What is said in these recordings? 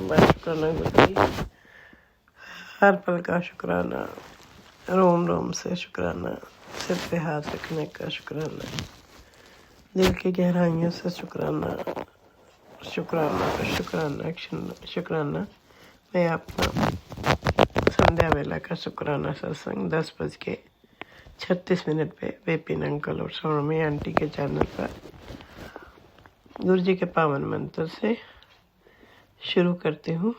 अनंतम बार शुक्राना गुरु जी। हर पल का शुक्राना, रोम रोम से शुक्राना, सिर पे हाथ रखने का शुक्राना, दिल की गहराइयों से शुक्राना, शुक्राना शुक्राना शुक्राना। मैं अपना संध्या वेला का शुक्राना सत्संग 10:36 पे विपिन अंकल और सौरमी आंटी के चैनल पर गुरु जी के पावन मंत्र से शुरू करती हूँ।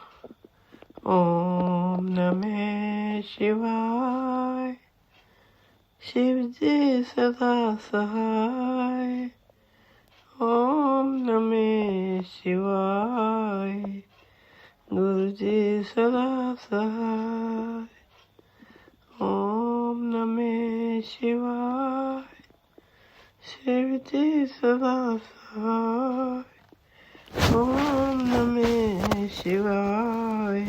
ओम नमः शिवाय, शिव जी सदा सहाय। ओम नमः शिवाय, गुरु जी सदा सहाय। ओम नमः शिवाय, शिव जी सदा सहाय। ओम नमः शिवाय,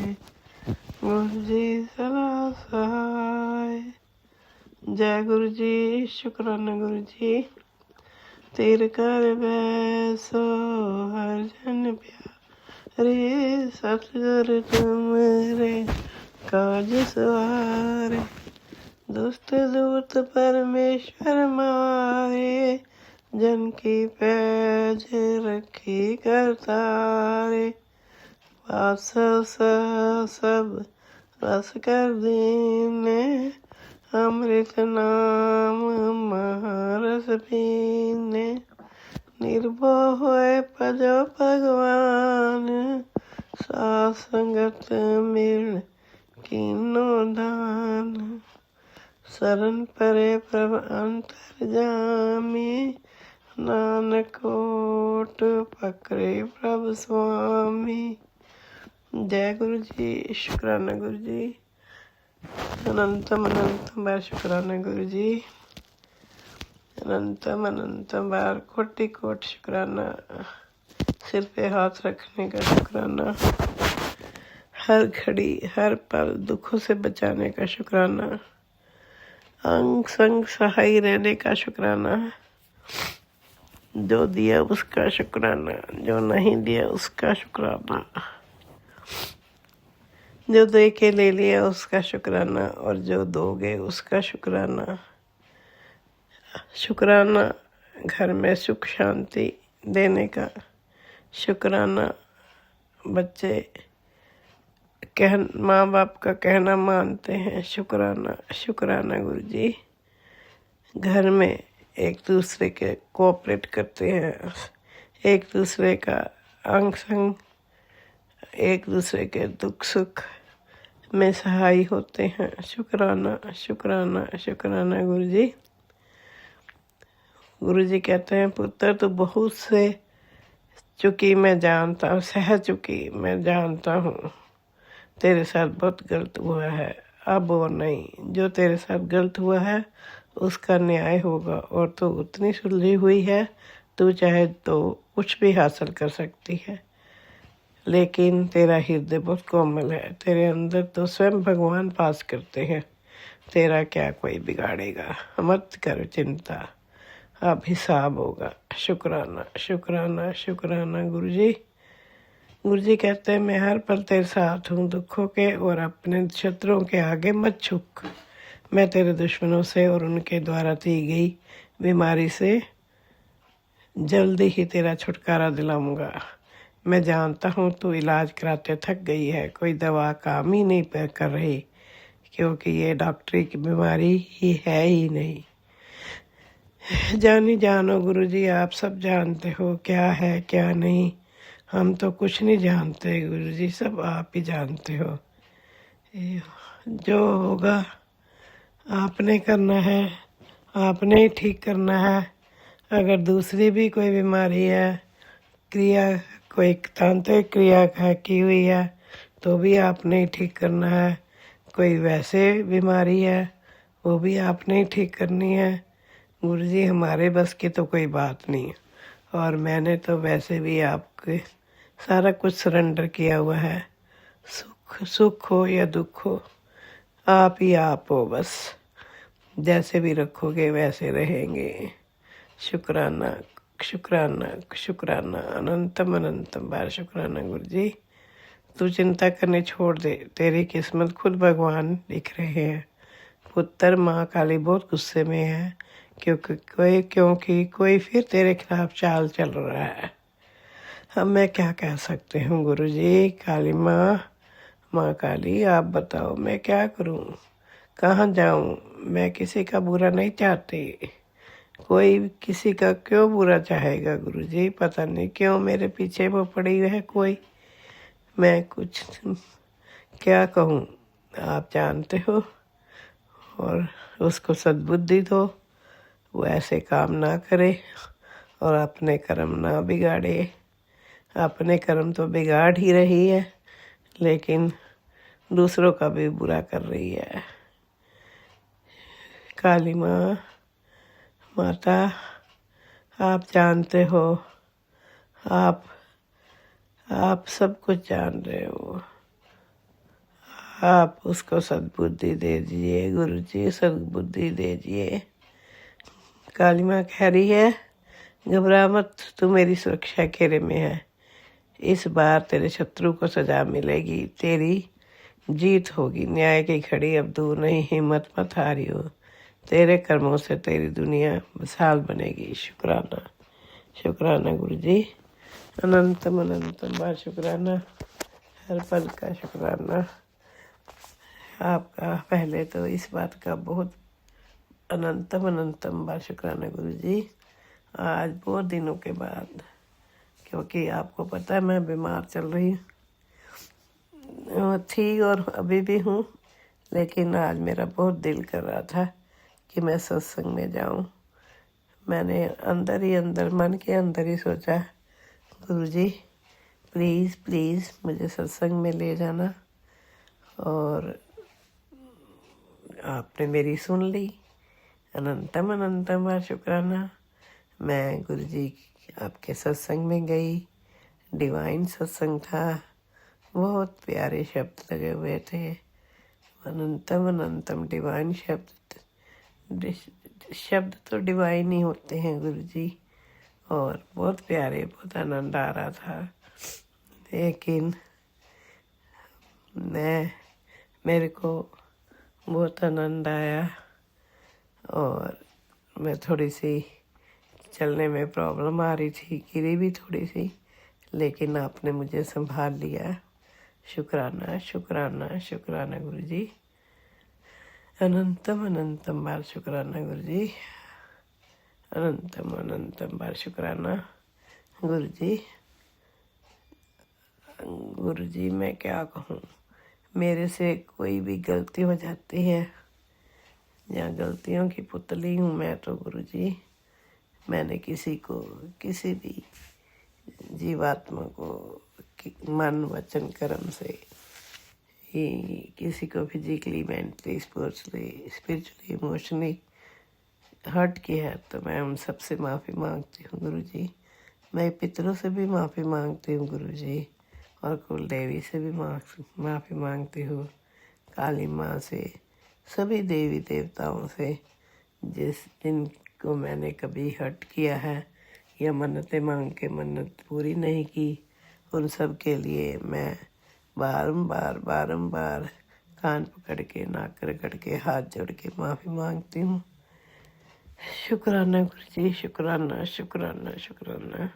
गुरु जी सदा सहाय। जय गुरु जी, शुक्राना गुरु जी। तीर कर बैसो हर जन प्यारे, सतगुरु तुमरे काज सवारे। दुष्ट दूत परमेश्वर मारे, जन की पैज रखी करतारे। वात्सल सब रस कर दीने, अमृत नाम महारस पीने। निर्भय होए भजो भगवान, साथ संगत मिल कीनो दान। शरण परे प्रभ अंतरजामी, नानक ओट पकड़े प्रभु स्वामी। जय गुरु जी, शुक्राना गुरु जी। अनंतम अनंतम बार शुक्राना गुरु जी। अनंतम बार कोटि कोट शुक्राना। सिर पे हाथ रखने का शुक्राना। हर घड़ी हर पल दुखों से बचाने का शुक्राना। अंग संग सहाय रहने का शुक्राना। जो दिया उसका शुक्राना, जो नहीं दिया उसका शुक्राना। जो दे के ले लिया उसका शुक्राना, और जो दोगे उसका शुक्राना। शुक्राना घर में सुख शांति देने का शुक्राना। बच्चे माँ बाप का कहना मानते हैं, शुक्राना शुक्राना गुरु जी। घर में एक दूसरे के कोऑपरेट करते हैं, एक दूसरे का अंग संग, एक दूसरे के दुख सुख में सहाय होते हैं। शुक्राना शुक्राना शुक्राना गुरु जी। गुरु जी कहते हैं, पुत्र तो बहुत से चुकी मैं जानता हूँ, सह चुकी मैं जानता हूँ। तेरे साथ बहुत गलत हुआ है, अब और नहीं। जो तेरे साथ गलत हुआ है उसका न्याय होगा, और तो उतनी सुलझी हुई है, तू चाहे तो कुछ भी हासिल कर सकती है। लेकिन तेरा हृदय बहुत कोमल है, तेरे अंदर तो स्वयं भगवान पास करते हैं। तेरा क्या कोई बिगाड़ेगा, मत कर चिंता, अब हिसाब होगा। शुक्राना शुक्राना शुक्राना गुरु जी। गुरु जी कहते हैं, मैं हर पल तेरे साथ हूँ, दुखों के और अपने शत्रुओं के आगे मत झुक। मैं तेरे दुश्मनों से और उनके द्वारा दी गई बीमारी से जल्दी ही तेरा छुटकारा दिलाऊंगा। मैं जानता हूँ तू इलाज कराते थक गई है, कोई दवा काम ही नहीं कर रही, क्योंकि ये डॉक्टरी की बीमारी ही है ही नहीं। जानी जानो गुरु जी, आप सब जानते हो क्या है क्या नहीं। हम तो कुछ नहीं जानते गुरु जी, सब आप ही जानते हो। जो होगा आपने करना है, आपने ही ठीक करना है। अगर दूसरी भी कोई बीमारी है, क्रिया कोई तांत्रिक क्रिया की हुई है, तो भी आपने ही ठीक करना है। कोई वैसे बीमारी है, वो भी आपने ही ठीक करनी है। गुरु जी, हमारे बस की तो कोई बात नहीं है, और मैंने तो वैसे भी आपके सारा कुछ सरेंडर किया हुआ है। सुख हो या दुख हो, आप ही आप हो बस। जैसे भी रखोगे वैसे रहेंगे। शुक्राना शुक्राना शुक्राना, अनंतम बार शुक्राना गुरु जी। तू चिंता करने छोड़ दे, तेरी किस्मत खुद भगवान लिख रहे हैं। पुत्र, माँ काली बहुत गुस्से में है क्योंकि कोई फिर तेरे खिलाफ चाल चल रहा है। अब मैं क्या कह सकती हूँ गुरुजी? काली माँ, माँ काली, आप बताओ मैं क्या करूँ, कहाँ जाऊँ? मैं किसी का बुरा नहीं चाहती। कोई किसी का क्यों बुरा चाहेगा गुरुजी? पता नहीं क्यों मेरे पीछे वो पड़ी है कोई। मैं कुछ क्या कहूँ, आप जानते हो। और उसको सद्बुद्धि दो, वो ऐसे काम ना करे और अपने कर्म ना बिगाड़े। अपने कर्म तो बिगाड़ ही रही है, लेकिन दूसरों का भी बुरा कर रही है। काली माँ, माता, आप जानते हो, आप सब कुछ जान रहे हो। आप उसको सद्बुद्धि दे दीजिए गुरुजी, सद्बुद्धि दे दीजिए। काली माँ कह रही है, घबरा मत, तू मेरी सुरक्षा घेरे में है। इस बार तेरे शत्रु को सजा मिलेगी, तेरी जीत होगी। न्याय की खड़ी अब दूर नहीं, हिम्मत मत हारियो। तेरे कर्मों से तेरी दुनिया विशाल बनेगी। शुक्राना, शुक्राना गुरुजी, अनंतम अनंतम बार शुक्राना, हर पल का शुक्राना आपका। पहले तो इस बात का बहुत अनंतम अनंतम बार शुक्राना गुरुजी, आज बहुत दिनों के बाद, क्योंकि आपको पता है मैं बीमार चल रही थी और अभी भी हूँ, लेकिन आज मेरा बहुत दिल कर रहा था कि मैं सत्संग में जाऊँ। मैंने अंदर ही अंदर, मन के अंदर ही सोचा, गुरुजी प्लीज़ प्लीज़ मुझे सत्संग में ले जाना। और आपने मेरी सुन ली। अनंतम अनंतम बार शुक्राना। मैं गुरुजी आपके सत्संग में गई, डिवाइन सत्संग था, बहुत प्यारे शब्द लगे हुए थे। अनंतम अनंतम डिवाइन शब्द तो डिवाइन ही होते हैं गुरुजी, और बहुत प्यारे, बहुत आनंद आ रहा था। लेकिन मेरे को बहुत आनंद आया, और मैं थोड़ी सी चलने में प्रॉब्लम आ रही थी, गिरी भी थोड़ी सी, लेकिन आपने मुझे संभाल लिया। शुक्राना, शुक्राना, शुक्राना गुरुजी, अनंतम अनंतम बार शुक्राना गुरुजी, अनंतम अनंतम बार शुक्राना गुरुजी। गुरुजी मैं क्या कहूँ, मेरे से कोई भी गलती हो जाती है, या गलतियों की पुतली हूँ मैं तो गुरुजी। मैंने किसी भी जीवात्मा को मन वचन कर्म से ही किसी को physically, mentally, spiritually, emotionally hurt किया है, तो मैं उन सब से माफ़ी मांगती हूँ गुरुजी। मैं पितरों से भी माफ़ी मांगती हूँ गुरुजी, और कुल देवी से भी माफ़ी मांगती हूँ, काली माँ से, सभी देवी देवताओं से जिनको मैंने कभी हर्ट किया है या मन्नतें मांग के मन्नत पूरी नहीं की, उन सब के लिए मैं बारंबार कान पकड़ के, नाक रगड़ के, हाथ जोड़ के माफ़ी मांगती हूँ। शुक्राना गुरुजी, शुक्राना, शुक्राना, शुक्राना,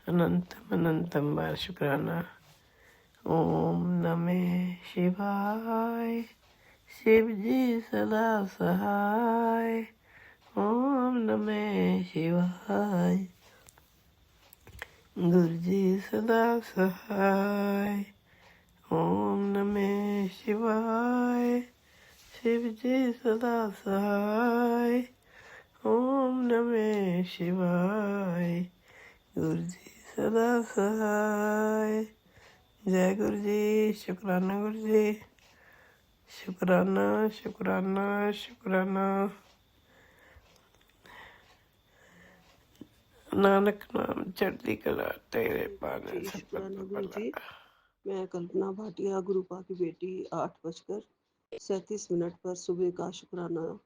अनंतम अनंतम बार शुक्राना। ओम नमः शिवाय, शिव जी सदा सहाय। ओम नमः शिवाय, गुरुजी सदा सहाय। ओम नमः शिवाय, शिव जी सदा सहाय। ओम नमः शिवाय, गुरुजी सदा सहाय। जय गुरुजी, शुक्राना गुरुजी, शुक्राना, शुक्राना, शुक्राना। नानक नाम चढ़ती कला, तेरे पाने से शुक्राना गुरुजी। मैं कल्पना भाटिया, गुरुपा की बेटी, 8:37 पर सुबह का शुक्राना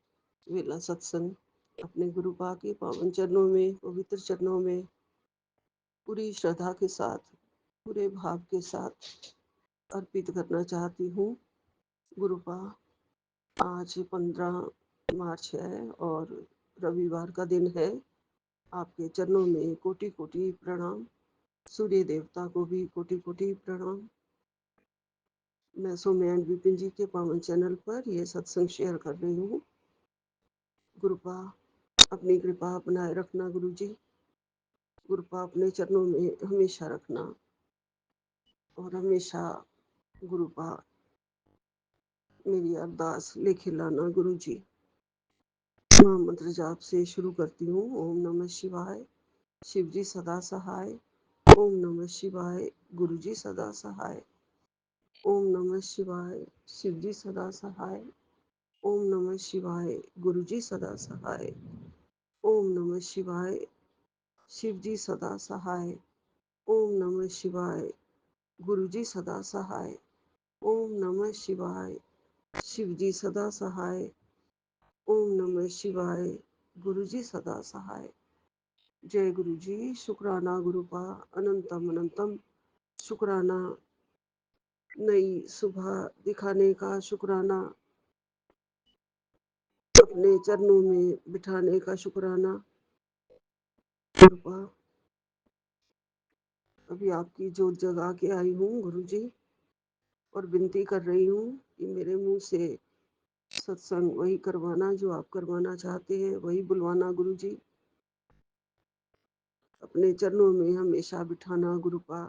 वेला सत्संग अपने गुरुपा के पावन चरणों में, पवित्र चरणों में पूरी श्रद्धा के साथ, पूरे भाव के साथ अर्पित करना चाहती हूँ। गुरुपा, आज 15 मार्च है और रविवार का दिन है। आपके चरणों में कोटि कोटि प्रणाम। सूर्य देवता को भी कोटि कोटि प्रणाम। मैं सौम्या एंड विपिन जी के पावन चैनल पर यह सत्संग शेयर कर रही हूँ। गुरुपा, अपनी कृपा बनाए रखना गुरु जी। गुरुपा, अपने चरणों में हमेशा रखना और हमेशा गुरुपा मेरी अरदास लेके लाना गुरु जी। महामंत्र जाप से शुरू करती हूँ। ओम नमः शिवाय, शिव जी सदा सहाय। ओम नमः शिवाय, गुरु जी सदा सहाय। ओम नमः शिवाय, शिव जी सदा सहाय। ओम नमः शिवाय, गुरु जी सदा सहाय। ओम नमः शिवाय, शिव जी सदा सहाय। ओम नमः शिवाय, गुरु जी सदा सहाय। ओम नमः शिवाय, शिव जी सदा सहाय। ओम नमः शिवाय, गुरु जी सदा सहाय। जय गुरु जी। शुक्राना गुरुपा, अनंतम अनंतम शुक्राना। नई सुबह दिखाने का शुक्राना, अपने चरणों में बिठाने का शुक्राना। गुरुपा, अभी आपकी जोत जगा के आई हूँ गुरु जी, और विनती कर रही हूँ कि मेरे मुंह से सत्संग वही करवाना जो आप करवाना चाहते हैं, वही बुलवाना गुरु जी। अपने चरणों में हमेशा बिठाना गुरुपा।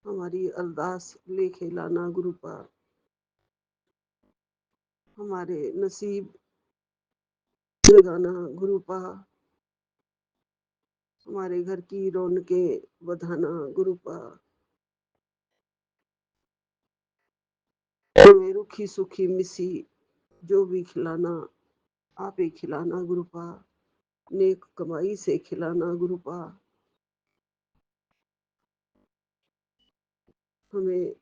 हमारी अरदास लेके लाना गुरुपा। हमारे नसीब जगाना गुरुपा। हमारे घर की रौनकें बढ़ाना गुरुपा। हमें रूखी सूखी मिसी जो भी खिलाना, आप ही खिलाना गुरुपा। नेक कमाई से खिलाना गुरुपा। हमें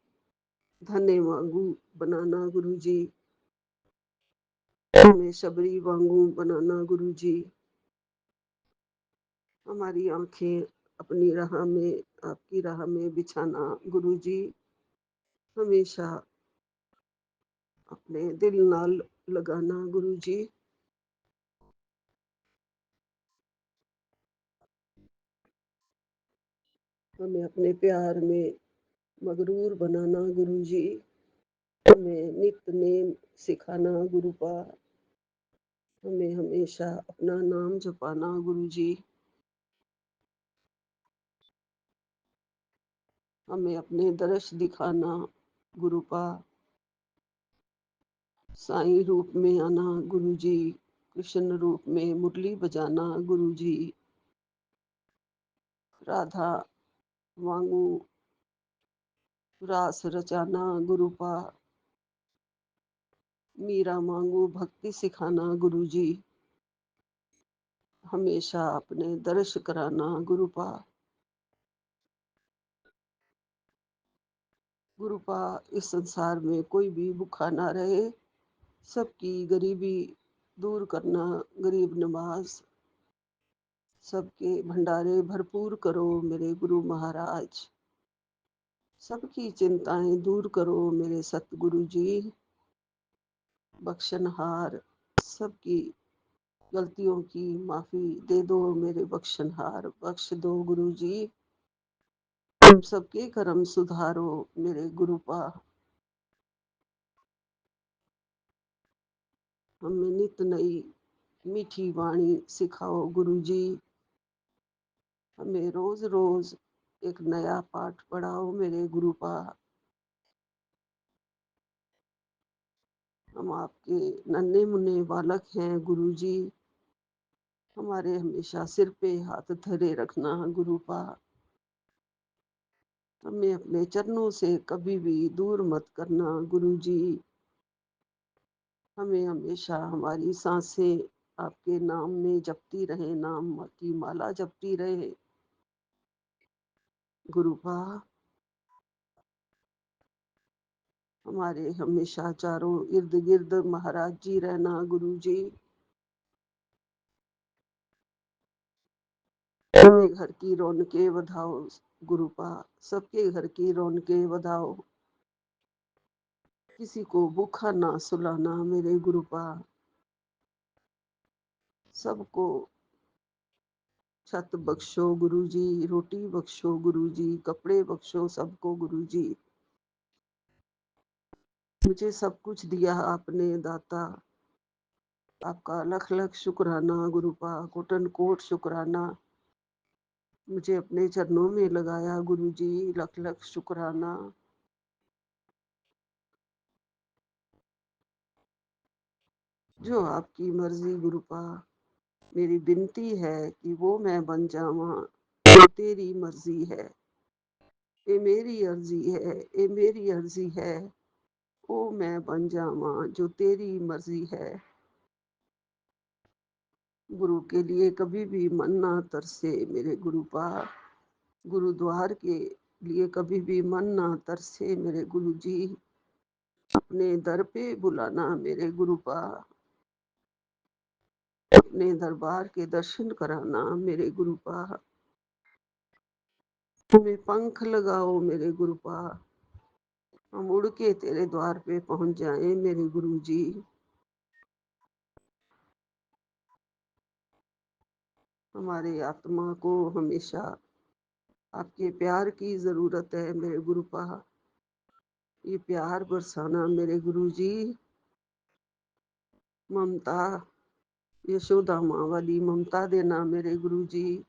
धने वांगू बनाना गुरु जी। हमें शबरी वांगू बनाना गुरु जी। हमारी आंखें अपनी राह में, आपकी राह में बिछाना गुरु जी। हमेशा अपने दिल नाल लगाना गुरु जी। हमें अपने प्यार में मगरूर बनाना गुरु जी। हमें नित्य नेम सिखाना गुरुपा। हमें हमेशा अपना नाम जपाना गुरु जी। हमें अपने दर्श दिखाना गुरुपा। साईं रूप में आना गुरु जी। कृष्ण रूप में मुरली बजाना गुरु जी। राधा वांगू रास रचाना गुरुपा। मीरा मांगू भक्ति सिखाना गुरु जी। हमेशा अपने दर्श कराना गुरुपा। गुरुपा, इस संसार में कोई भी भूखा ना रहे, सबकी गरीबी दूर करना। गरीब नवाज, सबके भंडारे भरपूर करो मेरे गुरु महाराज। सबकी चिंताएं दूर करो मेरे सतगुरु जी। बख्शनहार, सबकी गलतियों की माफी दे दो मेरे बख्शनहार। बख्श दो गुरु जी। हम सबके कर्म सुधारो मेरे गुरुपा। हमें नित नई मीठी वाणी सिखाओ गुरु जी। हमें रोज रोज एक नया पाठ पढ़ाओ मेरे गुरुपा। हम आपके नन्हे मुन्ने बालक हैं गुरु जी। हमारे हमेशा सिर पे हाथ धरे रखना गुरुपा। हमें अपने चरणों से कभी भी दूर मत करना गुरु जी। हमें हमेशा हमारी सांसें आपके नाम में जपती रहे, नाम की माला जपती रहे गुरुपा। हमारे हमेशा चारों इर्द गिर्द महाराज जी रहना गुरु जी। हमें घर की रौनकें बढ़ाओ गुरुपा। सबके घर की रौनकें बढ़ाओ, किसी को भूखा ना सुलाना मेरे गुरुपा। सबको छत बख्शो गुरुजी, रोटी बख्शो गुरुजी, कपड़े बख्शो सबको गुरुजी। मुझे सब कुछ दिया आपने दाता, आपका लख लख शुक्राना गुरुपा, कोटन कोट शुक्राना। मुझे अपने चरणों में लगाया गुरुजी, लख लख शुक्राना। जो आपकी मर्जी गुरुपा, मेरी विनती है कि वो मैं बन जावा जो तेरी मर्जी है। ये मेरी अर्जी है, ये मेरी अर्जी है, ओ मैं बन जावा जो तेरी मर्जी है। गुरु के लिए कभी भी मन ना तरसे मेरे गुरुपा, गुरुद्वार के लिए कभी भी मन ना तरसे मेरे गुरुजी। अपने दर पे बुलाना मेरे गुरुपा, अपने दरबार के दर्शन कराना मेरे गुरुपा। हमें पंख लगाओ मेरे गुरुपा, हम उड़ के तेरे द्वार पे पहुंच जाएं मेरे गुरुजी। हमारे आत्मा को हमेशा आपके प्यार की जरूरत है मेरे गुरुपा। ये प्यार बरसाना मेरे गुरुजी। ममता, यशोदा माँ वाली ममता देना मेरे गुरुजी।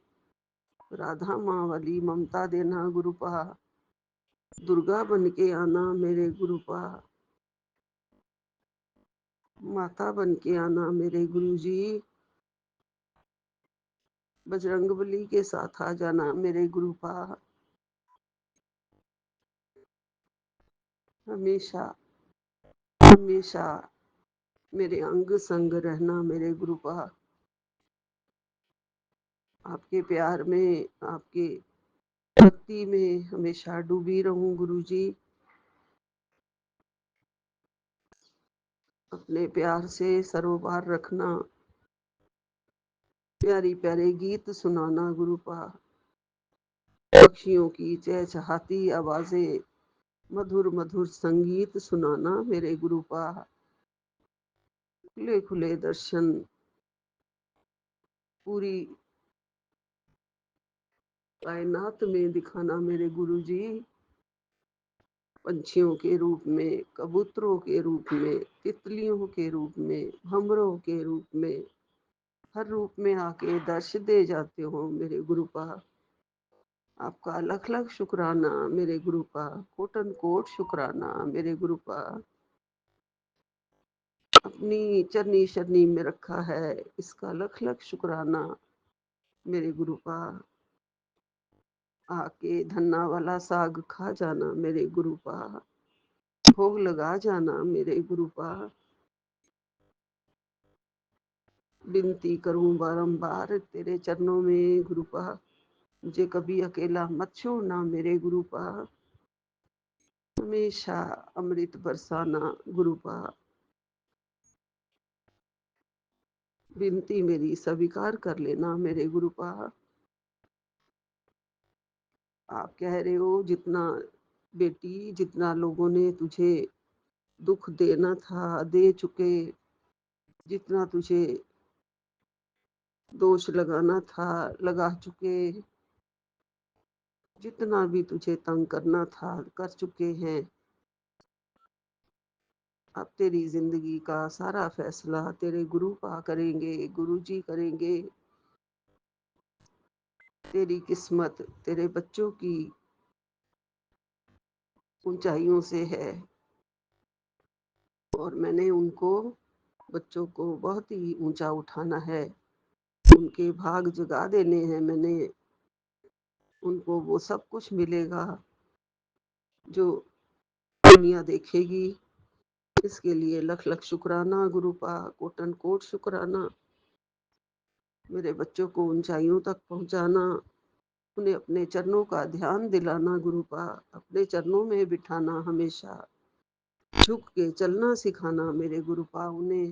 राधा माँ वाली ममता देना गुरुपा। दुर्गा बन के आना मेरे गुरुपा, माता बन के आना मेरे गुरुजी। बजरंगबली के साथ आ जाना मेरे गुरुपा। हमेशा हमेशा मेरे अंग संग रहना मेरे गुरुपा। आपके प्यार में, आपके भक्ति में हमेशा डूबी रहूं गुरुजी। अपने प्यार से सरोबार रखना, प्यारी प्यारे गीत सुनाना गुरुपा। पक्षियों की चहचहाती आवाजें, मधुर मधुर संगीत सुनाना मेरे गुरुपा। खुले खुले दर्शन पूरी कायनात में दिखाना मेरे गुरुजी। पंछियों के रूप में, कबूतरों के रूप में, तितलियों के रूप में, भंवरों के रूप में, हर रूप में आके दर्श दे जाते हो मेरे गुरुपा। आपका लख लख शुक्राना मेरे गुरुपा, कोटन कोट शुक्राना मेरे गुरुपा। अपनी चरनी शरनी में रखा है, इसका लख लख शुक्राना मेरे गुरुपा। आके धन्ना वाला साग खा जाना मेरे गुरुपा, भोग लगा जाना मेरे गुरुपा। विनती करूं बारंबार तेरे चरणों में गुरुपा, मुझे कभी अकेला मत छोड़ना मेरे गुरुपा। हमेशा अमृत बरसाना गुरुपा। विनती मेरी स्वीकार कर लेना मेरे गुरुपा। आप कह रहे हो जितना बेटी, जितना लोगों ने तुझे दुख देना था दे चुके, जितना तुझे दोष लगाना था लगा चुके, जितना भी तुझे तंग करना था कर चुके हैं। अब तेरी जिंदगी का सारा फैसला तेरे गुरु पा करेंगे, गुरु जी करेंगे। तेरी किस्मत तेरे बच्चों की ऊंचाइयों से है, और मैंने उनको, बच्चों को बहुत ही ऊंचा उठाना है। उनके भाग जगा देने हैं मैंने। उनको वो सब कुछ मिलेगा जो दुनिया देखेगी। इसके लिए लख लख शुक्राना गुरुपा, कोटन कोट शुक्राना। मेरे बच्चों को ऊंचाइयों तक पहुंचाना, उन्हें अपने चरणों का ध्यान दिलाना गुरुपा, अपने चरणों में बिठाना, हमेशा झुक के चलना सिखाना मेरे गुरुपा। उन्हें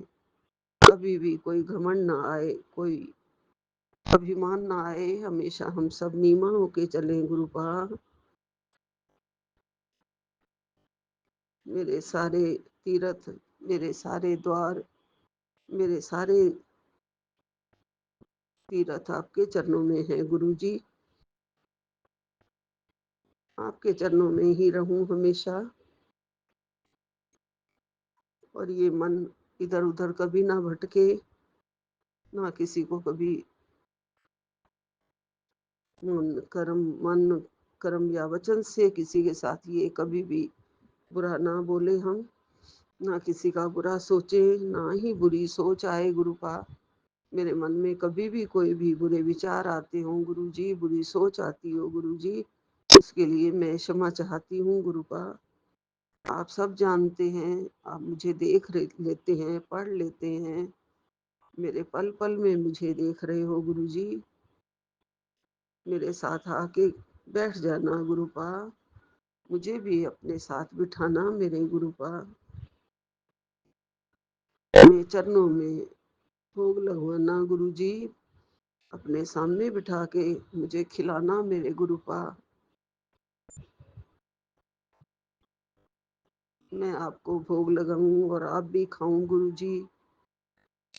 कभी भी कोई घमंड ना आए, कोई अभिमान ना आए, हमेशा हम सब नीमा होके चलें गुरुपा। मेरे सारे तीर्थ, मेरे सारे द्वार, मेरे सारे तीर्थ आपके चरणों में है गुरु जी। आपके चरणों में ही रहूं हमेशा, और ये मन इधर उधर कभी ना भटके, ना किसी को कभी मन कर्म या वचन से किसी के साथ ये कभी भी बुरा ना बोले हम, ना किसी का बुरा सोचे, ना ही बुरी सोच आए गुरुपा। मेरे मन में कभी भी कोई भी बुरे विचार आते हों गुरु जी, बुरी सोच आती हो गुरु जी, उसके लिए मैं क्षमा चाहती हूँ गुरुपा। आप सब जानते हैं, आप मुझे लेते हैं, पढ़ लेते हैं, मेरे पल पल में मुझे देख रहे हो गुरु जी। मेरे साथ आके बैठ जाना गुरुपा, मुझे भी अपने साथ बिठाना मेरे गुरुपा। मेरे चरणों में भोग लगवाना गुरु जी, अपने सामने बिठा के मुझे खिलाना मेरे गुरुपा। मैं आपको भोग लगाऊं और आप भी खाऊं गुरु जी,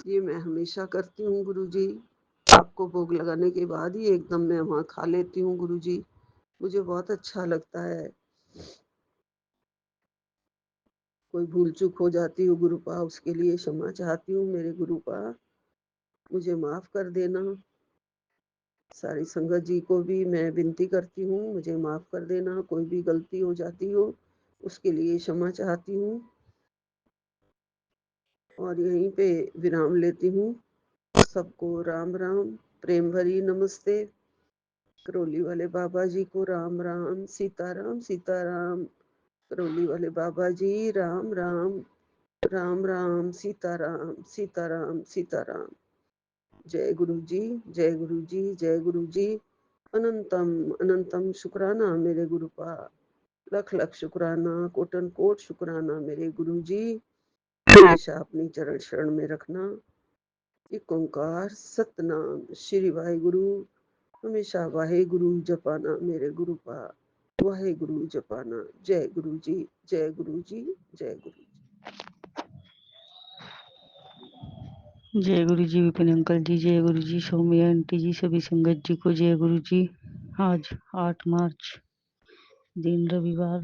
ये मैं हमेशा करती हूँ गुरु जी। आपको भोग लगाने के बाद ही एकदम मैं वहाँ खा लेती हूँ गुरु जी, मुझे बहुत अच्छा लगता है। कोई भूल चूक हो जाती हो गुरुपा, उसके लिए क्षमा चाहती हूँ मेरे गुरुपा, मुझे माफ कर देना। सारी संगत जी को भी मैं विनती करती हूँ, मुझे माफ कर देना, कोई भी गलती हो जाती हो उसके लिए क्षमा चाहती हूँ। और यहीं पे विराम लेती हूँ। सबको राम राम, प्रेम भरी नमस्ते। करौली वाले बाबा जी को राम राम, सीताराम सीताराम। करौली वाले बाबा जी राम राम, राम राम, सीताराम सीताराम सीताराम। जय गुरु जी, जय गुरु जी, जय गुरु जी। अनंतम अनंतम शुक्राना मेरे गुरुपा, लख लख शुक्राना, कोटन कोट शुक्राना मेरे गुरु जी। हमेशा अपनी चरण शरण में रखना। एक ओंकार सतनाम श्री वाहे गुरु, हमेशा वाहे गुरु जपाना मेरे गुरुपा, वाहे गुरु जपाना। जय गुरु जी, जय गुरु जी, जय गुरु जी। जय गुरु जी विपिन अंकल जी, जय गुरु जी सौम्या आंटी जी, सभी संगत जी को जय गुरु जी। आज 8 मार्च दिन रविवार,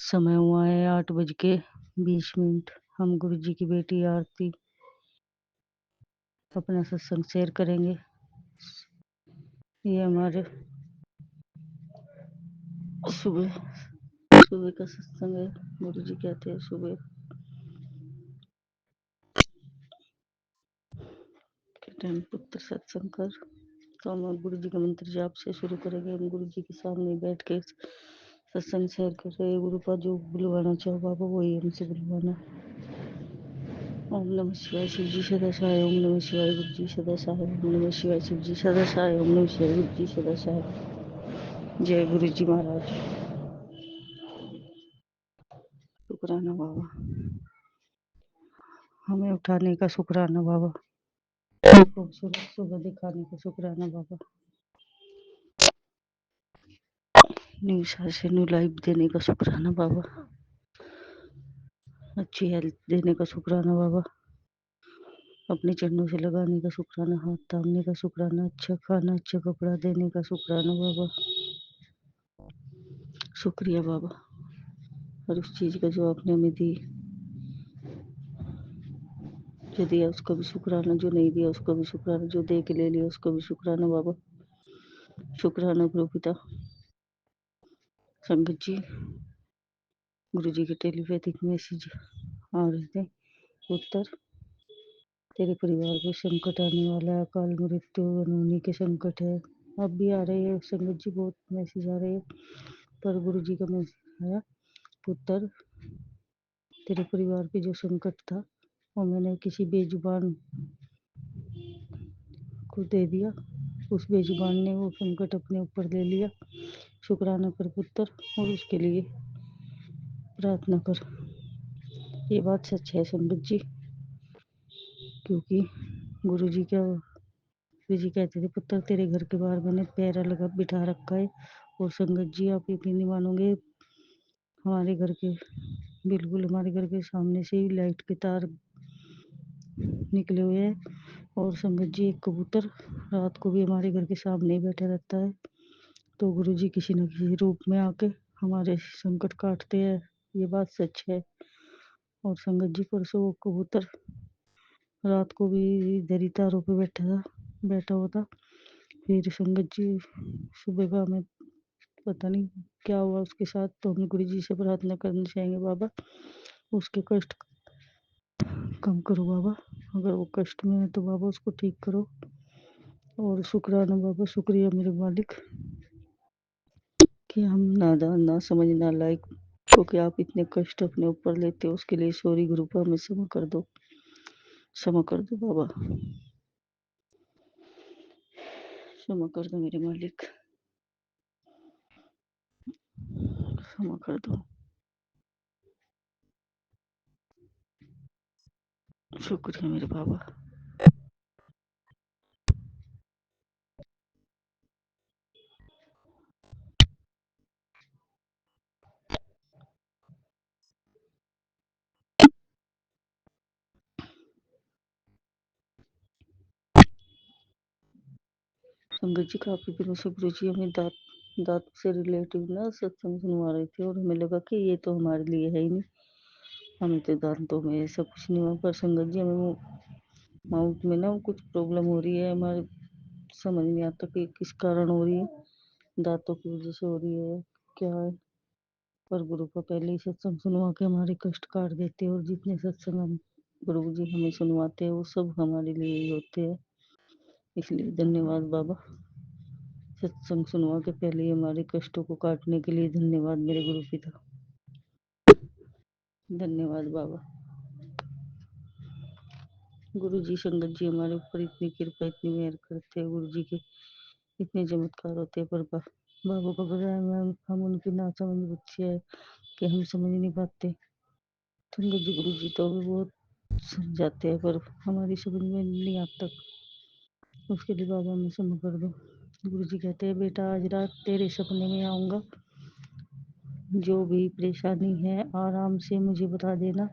समय हुआ है 8:20। हम गुरु जी की बेटी आरती अपना सत्संग शेयर करेंगे। ये हमारे सुबह सुबह का सत्संग है। गुरु जी कहते हैं सुबह के टाइम पुत्र सत्संग कर, तो हम गुरु जी का मंत्र जाप से शुरू करेंगे। हम गुरु जी के सामने बैठ के सत्संग शेयर कर रहे हैं। गुरु का जो बुलवाना चाहो बाबा वही हमसे बुलवाना। ओम नमः शिवाय शिव जी सदा सहाय, ओम नमः शिवाय गुरु जी सदा सहाय, ओम नमः शिवाय शिव जी सदा सहाय, ओम नमः शिवाय गुरु जी सदा सहाय। जय गुरु जी महाराज। शुक्राना बाबा, हमें उठाने का शुक्राना बाबा, खूबसूरत सुबह दिखाने का शुक्राना बाबा, न्यू से न्यू लाइफ देने का शुक्राना बाबा, अच्छी हेल्थ देने का शुक्राना बाबा, अपने चरणों से लगाने का शुक्राना, हाथ थामने का शुक्राना, अच्छा खाना अच्छा कपड़ा देने का शुक्राना बाबा। शुक्रिया बाबा हर उस चीज़ का जो आपने हमें दी, जो दिया उसका भी शुक्राना, जो नहीं दिया उसका भी शुक्राना, जो दे के ले लिया उसका भी शुक्राना बाबा। शुक्राना गुरु पिता। संगत जी, गुरु जी के टेलीपैथिक मैसेज आ रहे थे। उत्तर, तेरे परिवार को संकट आने वाला है, अकाल मृत्यु अनहोनी के संकट है। अब भी आ रहे हैं संगत जी, बहुत मैसेज आ रहे हैं, पर गुरु जी का मैसेज आया, पुत्र तेरे परिवार पे जो संकट था वो मैंने किसी बेजुबान को दे दिया, उस बेजुबान ने वो संकट अपने ऊपर ले लिया। शुक्राना कर पुत्र, और उसके लिए प्रार्थना कर। ये बात सच है संगत जी, क्योंकि गुरु जी का गुरु जी कहते थे, पुत्र तेरे घर के बाहर मैंने पैरा लगा बिठा रखा है। और संगत जी आप यकीन नहीं मानोगे, हमारे घर के बिल्कुल हमारे घर के सामने से ही लाइट के तार निकले हुए हैं। और संगत जी एक कबूतर रात को भी हमारे घर के सामने ही बैठा रहता है। तो गुरु जी किसी न किसी रूप में आके हमारे संकट काटते हैं, ये बात सच है। और संगत जी परसों वो कबूतर रात को भी इधर ही तारों पे बैठा हुआ था। फिर संगत जी सुबह का हमें पता नहीं क्या हुआ उसके साथ, तो हम गुरु जी से प्रार्थना करना चाहेंगे, बाबा उसके कष्ट कम करो बाबा, अगर वो कष्ट में है तो बाबा उसको ठीक करो। और शुक्राना बाबा, शुक्रिया मेरे मालिक कि हम नादान ना समझ ना लायक क्योंकि आप इतने कष्ट अपने ऊपर लेते हो, उसके लिए सॉरी गुरुपा, हमें क्षमा कर दो, क्षमा कर दो बाबा, क्षमा कर दो मेरे मालिक, क्षमा कर दो, शुक्रिया मेरे बाबा। संगत जी काफी दिनों से गुरु जी हमें दांत से रिलेटिव ना सत्संग सुनवा रहे थे और हमें लगा कि ये तो हमारे लिए है ही नहीं, हमें तो दांतों में ऐसा कुछ नहीं हुआ। पर संगत जी हमें माउथ में ना कुछ प्रॉब्लम हो रही है, हमारे समझ नहीं आता कि किस कारण हो रही है, दांतों की वजह से हो रही है क्या है। पर गुरु को पहले ही सत्संग सुनवा के हमारे कष्ट काट देते हैं और जितने सत्संग हम गुरु जी हमें सुनवाते हैं वो सब हमारे लिए ही होते हैं। इसलिए धन्यवाद बाबा, सत्संग सुनवा के पहले ही हमारे कष्टों को काटने के लिए धन्यवाद मेरे गुरु पिता, धन्यवाद बाबा। गुरु जी संगत जी हमारे ऊपर इतनी कृपा इतनी मेहर करते हैं, गुरु जी के इतने चमत्कार होते हैं, पर बाबा को पता है हम उनकी ना समझ बच्चे है कि हम समझ नहीं पाते। संगत जी गुरु जी तो भी बहुत समझाते हैं पर हमारी समझ में नहीं आता, उसके लिए बाबा हमें क्षमा कर दो। गुरु जी कहते हैं, बेटा आज रात तेरे सपने में आऊंगा, जो भी परेशानी है आराम से मुझे बता देना,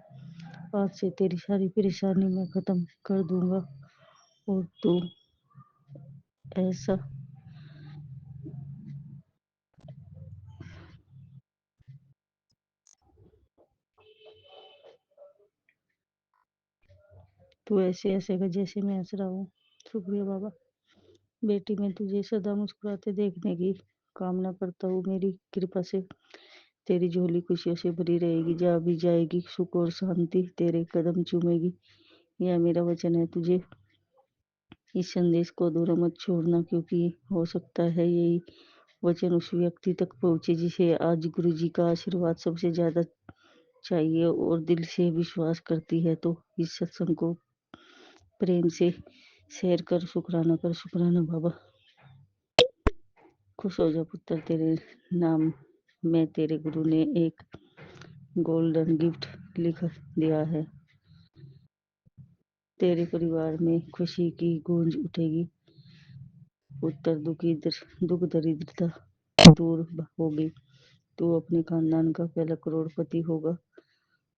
आज से तेरी सारी परेशानी मैं खत्म कर दूंगा। और तू ऐसा तू ऐसे हंसेगा जैसे मैं हंस रहा हूँ। शुक्रिया बाबा। बेटी मैं तुझे सदा मुस्कुराते देखने की कामना करता हूँ, मेरी कृपा से तेरी झोली खुशियों से भरी रहेगी, जहाँ भी जाएगी सुख और शांति तेरे कदम चूमेगी, यह मेरा वचन है तुझे। इस संदेश को अधूरा मत छोड़ना, क्योंकि हो सकता है यही वचन उस व्यक्ति तक पहुँचे जिसे आज गुरु जी का आशीर्वाद सबसे ज्यादा चाहिए और दिल से विश्वास करती है। तो इस सत्संग को प्रेम से शेयर कर, शुक्राना बाबा। खुश हो जा पुत्र, तेरे नाम में तेरे गुरु ने एक गोल्डन गिफ्ट लिख दिया है, तेरे परिवार में खुशी की गूंज उठेगी, पुत्र दुख दरिद्रता दूर होगी, तू अपने खानदान का पहला करोड़पति होगा।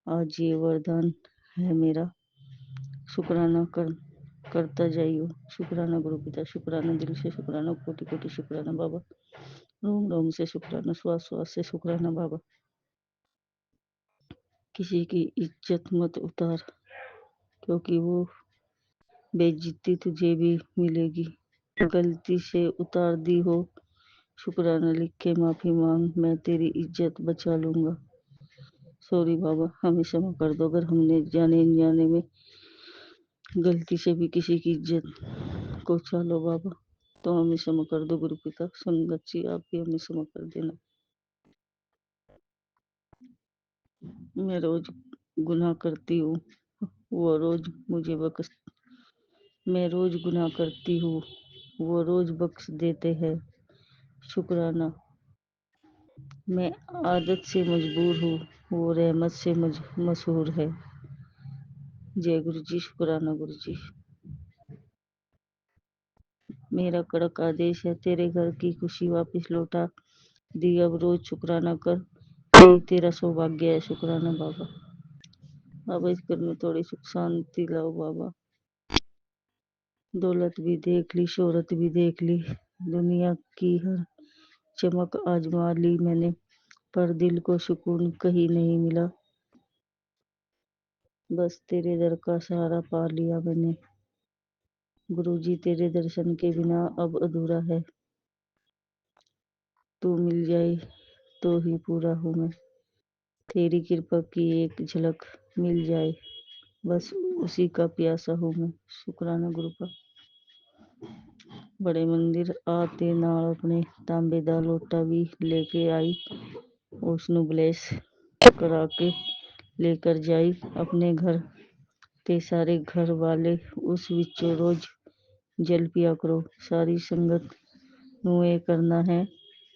आज ये वरदान है मेरा, शुक्राना करता जाइयो। शुक्राना गुरु पिता, शुक्राना दिल से, शुक्राना कोटि कोटि शुक्राना बाबा, रोम रोम से शुक्राना, श्वास श्वास से शुक्राना बाबा। किसी की इज्जत मत उतार, क्योंकि वो बेइज्जती तुझे भी मिलेगी, गलती से उतार दी हो शुक्राना लिख के माफी मांग, मैं तेरी इज्जत बचा लूंगा। सॉरी बाबा, हमें क्षमा कर दो अगर हमने जाने अनजाने में गलती से भी किसी की इज्जत को चालो बाबा, तो हमें क्षमा कर दो गुरु पिता। संगत जी आप भी हमें क्षमा कर देना। मैं रोज गुनाह करती हूँ, वो रोज मुझे बख्श मैं रोज गुनाह करती हूँ, वो रोज बख्श देते हैं। शुक्राना, मैं आदत से मजबूर हूँ, वो रहमत से मशहूर है। जय गुरु जी, शुक्राना गुरु जी। मेरा कड़क आदेश है, तेरे घर की खुशी वापस लौटा दी। अब रोज शुक्राना कर, यही तेरा सौभाग्य है। शुक्राना बाबा। बाबा इस घर में थोड़ी सुख शांति लाओ बाबा। दौलत भी देख ली, शोहरत भी देख ली, दुनिया की हर चमक आजमा ली मैंने, पर दिल को सुकून कहीं नहीं मिला। बस तेरे दर का सहारा पा लिया मैंने। गुरुजी तेरे दर्शन के बिना अब अधूरा है, तू मिल जाए तो ही पूरा हूँ मैं। तेरी कृपा की एक झलक मिल जाए, बस उसी का प्यासा हूँ मैं। शुक्राना गुरु का। बड़े मंदिर आते नाल अपने तांबे दा लोटा भी लेके आई, उसनू ब्लेस करा के लेकर जाई अपने घर। ते सारे घर वाले उस विचों रोज जल पिया करो। सारी संगत नू ये करना है,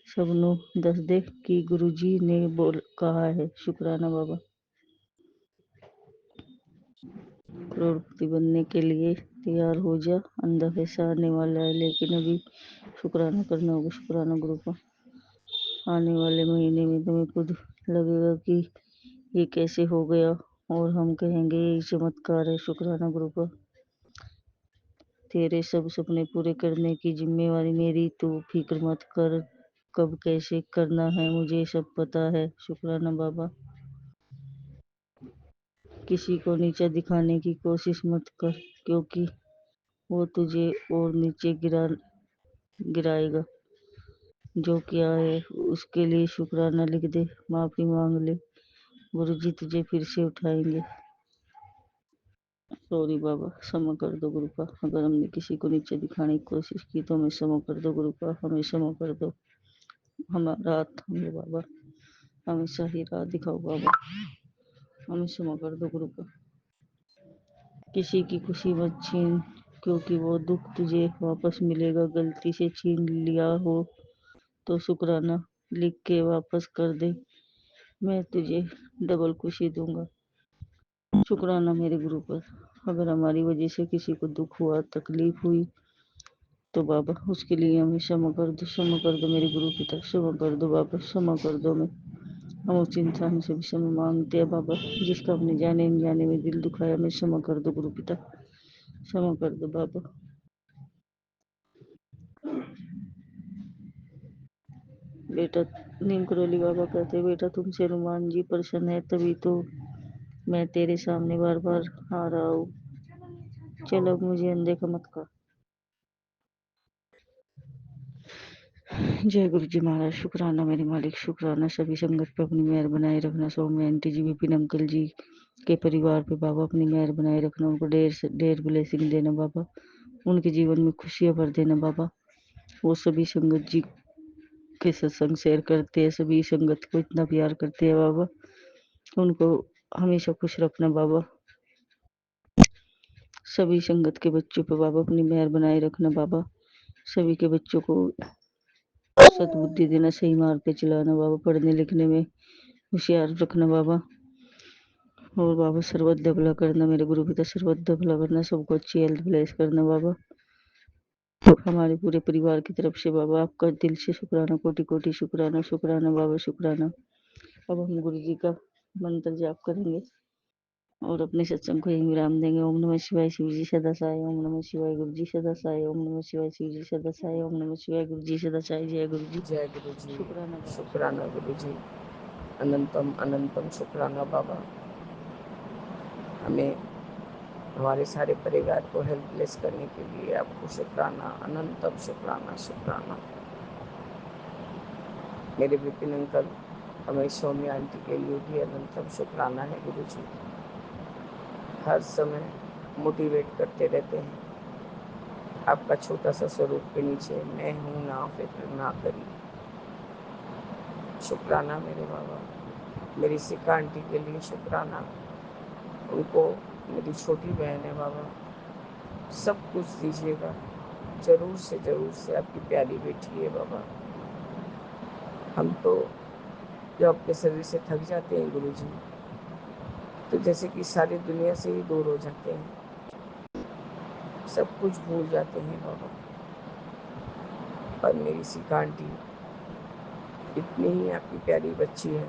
सब नू दस दे कि गुरुजी ने बोल कहा है। शुक्राना बाबा। करोड़पति बनने के लिए तैयार हो जा, अंधा पैसा आने वाला है लेकिन अभी शुक्राना करना होगा। शुक्राना गुरु का। आने वाले महीने में तुम्हें खुद लगेगा कि ये कैसे हो गया, और हम कहेंगे ये चमत्कार है। शुक्राना गुरु का। तेरे सब सपने पूरे करने की जिम्मेवारी मेरी, तू फिक्र मत कर, कब कैसे करना है मुझे सब पता है। शुक्राना बाबा। किसी को नीचा दिखाने की कोशिश मत कर, क्योंकि वो तुझे और नीचे गिराएगा। जो किया है उसके लिए शुक्राना लिख दे, माफी मांग ले, गुरुजी तुझे फिर से उठाएंगे। सॉरी बाबा, क्षमा कर दो गुरु का। अगर हमने किसी को नीचे दिखाने की कोशिश की तो हमें क्षमा कर दो गुरु का, हमें क्षमा कर दो। हमारा हाथ थाम लो बाबा, हमें सही राह दिखाओ बाबा, हमें क्षमा कर दो गुरु का। किसी की खुशी मत छीन, क्योंकि वो दुख तुझे वापस मिलेगा। गलती से छीन लिया हो तो शुक्राना लिख के वापस कर दे, मैं तुझे डबल खुशी दूंगा। शुक्राना मेरे गुरु पर। अगर हमारी वजह से किसी को दुख हुआ, तकलीफ हुई, तो बाबा उसके लिए हमें क्षमा कर दो, क्षमा कर दो मेरे गुरु पिता, क्षमा कर दो बाबा, क्षमा कर दो। हम उस इंसान से भी क्षमा मांगते हैं बाबा जिसका अपने जाने अनजाने में दिल दुखाया। हमें क्षमा कर दो गुरु पिता, क्षमा कर दो बाबा। बेटा नीम करोली बाबा कहते, बेटा तुमसे हनुमान जी प्रसन्न है, तभी तो मैं तेरे सामने बार बार आ रहा हूँ। चलो मुझे अनदेखा मत कर। जय गुरु जी महाराज। शुक्राना मेरे मालिक, शुक्राना सभी संगत पे अपनी मेहर बनाए रखना। सौम्य आंटी जी, विपिन अंकल जी के परिवार पे बाबा अपनी मेहर बनाए रखना। उनको ढेर ब्लेसिंग देना बाबा, उनके जीवन में खुशियाँ भर देना बाबा। वो सभी संगत जी के सत्संग शेयर करते हैं, सभी संगत को इतना प्यार करते हैं बाबा, उनको हमेशा खुश रखना बाबा। सभी संगत के बच्चों पे बाबा अपनी मेहर बनाए रखना बाबा। सभी के बच्चों को सद्बुद्धि देना, सही मार्ग पे चलाना बाबा। पढ़ने लिखने में होशियार रखना बाबा। और बाबा सर्वदा भला करना मेरे गुरु पिता, सर्वदा भला करना, सबको अच्छी हेल्थ ब्लेस करना बाबा। हमारे पूरे परिवार की तरफ से बाबा आपका दिल से शुक्राना, कोटि कोटि शुक्राना। शुक्राना बाबा, शुक्राना। अब हम गुरु जी का मंत्र जाप करेंगे और अपने सत्संग को यही विराम देंगे। ओम नमः शिवाय, शिव जी सदा साई। ओम नमः शिवाय, गुरु जी सदा साई। ओम नमः शिवाय, शिव जी सदा साई। ओम नमः शिवाय, गुरु जी सदा साई। जय गुरु जी। जय गुरु जी। शुक्राना। शुक्राना गुरु जी। अनंतम अनंतम शुक्राना बाबा। हमें हमारे सारे परिवार को हेल्पलेस करने के लिए आपको शुक्राना, अनंतम शुक्राना। शुक्राना मेरे विपिन अंकल, हमें सौम्य आंटी के लिए भी अनंतम शुक्राना है गुरु जी। हर समय मोटिवेट करते रहते हैं, आपका छोटा सा स्वरूप के नीचे मैं हूँ, ना फिक्र ना करी। शुक्राना मेरे बाबा। मेरी सिक्का आंटी के लिए शुक्राना, उनको मेरी छोटी बहन है बाबा, सब कुछ दीजिएगा, जरूर से आपकी प्यारी बेटी है बाबा। हम तो जब के शरीर से थक जाते हैं गुरु जी, तो जैसे कि सारी दुनिया से ही दूर हो जाते हैं, सब कुछ भूल जाते हैं बाबा। पर मेरी सीखा आंटी इतनी ही आपकी प्यारी बच्ची है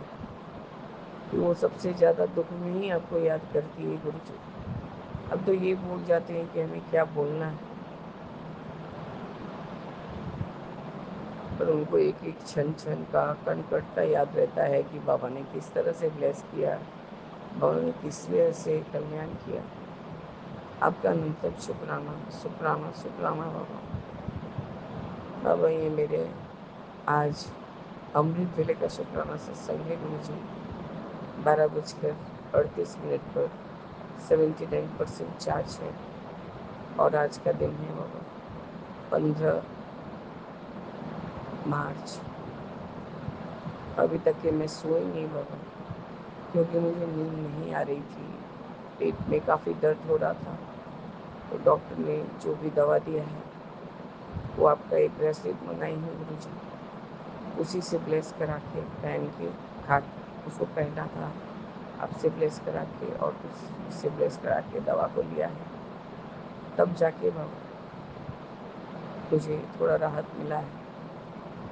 कि वो सबसे ज़्यादा दुख में ही आपको याद करती है गुरुजी। अब तो ये भूल जाते हैं कि हमें क्या बोलना है, पर उनको एक एक क्षण क्षण का कण कण का याद रहता है कि बाबा ने किस तरह से ब्लेस किया, बाबा ने किस तरह से कल्याण किया। आपका अनंतम शुक्राना शुक्राना शुक्राना बाबा। बाबा ये मेरे आज अमृत वेले का शुक्राना सत्संग है गुरुजी। 12:38 पर 79% चार्ज है और आज का दिन है बाबा 15 मार्च। अभी तक के मैं सोई नहीं बाबा, क्योंकि मुझे नींद नहीं आ रही थी, पेट में काफ़ी दर्द हो रहा था। तो डॉक्टर ने जो भी दवा दिया है वो आपका एक ब्रेसलेट मंगाई है गुरुजी, उसी से ब्लेस करा के पहन के खा उसको पहना था, आपसे ब्लेस करा के और उससे ब्लेस करा के दवा को लिया है, तब जाके बाबा मुझे थोड़ा राहत मिला है।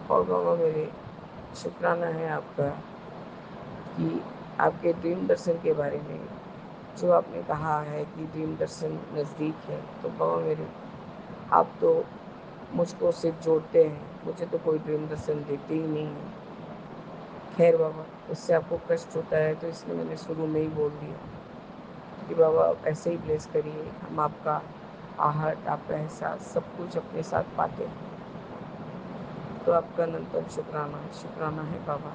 और बाबा मेरे शुक्राना है आपका कि आपके ड्रीम दर्शन के बारे में जो आपने कहा है कि ड्रीम दर्शन नज़दीक है, तो बाबा मेरे आप तो मुझको सिर्फ जोड़ते हैं, मुझे तो कोई ड्रीम दर्शन देते ही नहीं है। खैर बाबा, उससे आपको कष्ट होता है तो इसलिए मैंने शुरू में ही बोल दिया कि बाबा आप ऐसे ही ब्लेस करिए, हम आपका आहट, आपका एहसास सब कुछ अपने साथ पाते हैं। तो आपका अनंतम शुक्राना है बाबा।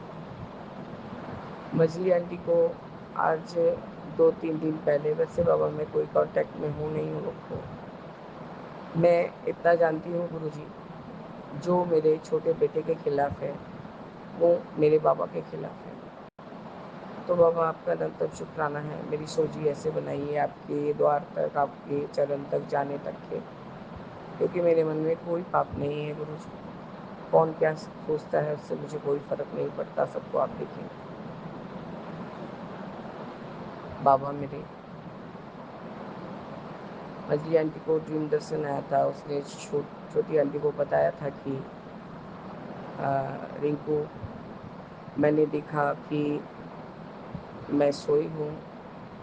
मछली आंटी को आज 2-3 दिन पहले, वैसे बाबा मैं कोई कांटेक्ट में हूँ नहीं हूँ लोग को, मैं इतना जानती हूँ गुरुजी, जो मेरे छोटे बेटे के खिलाफ है वो मेरे बाबा के खिलाफ है। तो बाबा आपका अनंतम शुक्राना है, मेरी सोची ऐसे बनाई है आपके द्वार तक, आपके चरण तक जाने तक के, क्योंकि मेरे मन में कोई पाप नहीं है गुरुजी। कौन क्या सोचता है उससे मुझे कोई फर्क नहीं पड़ता, सबको आप देखें। बाबा मेरे मछली आंटी को ड्रीम दर्शन आया था, उसने छोटी आंटी को बताया था कि रिंकू मैंने देखा कि मैं सोई हूँ,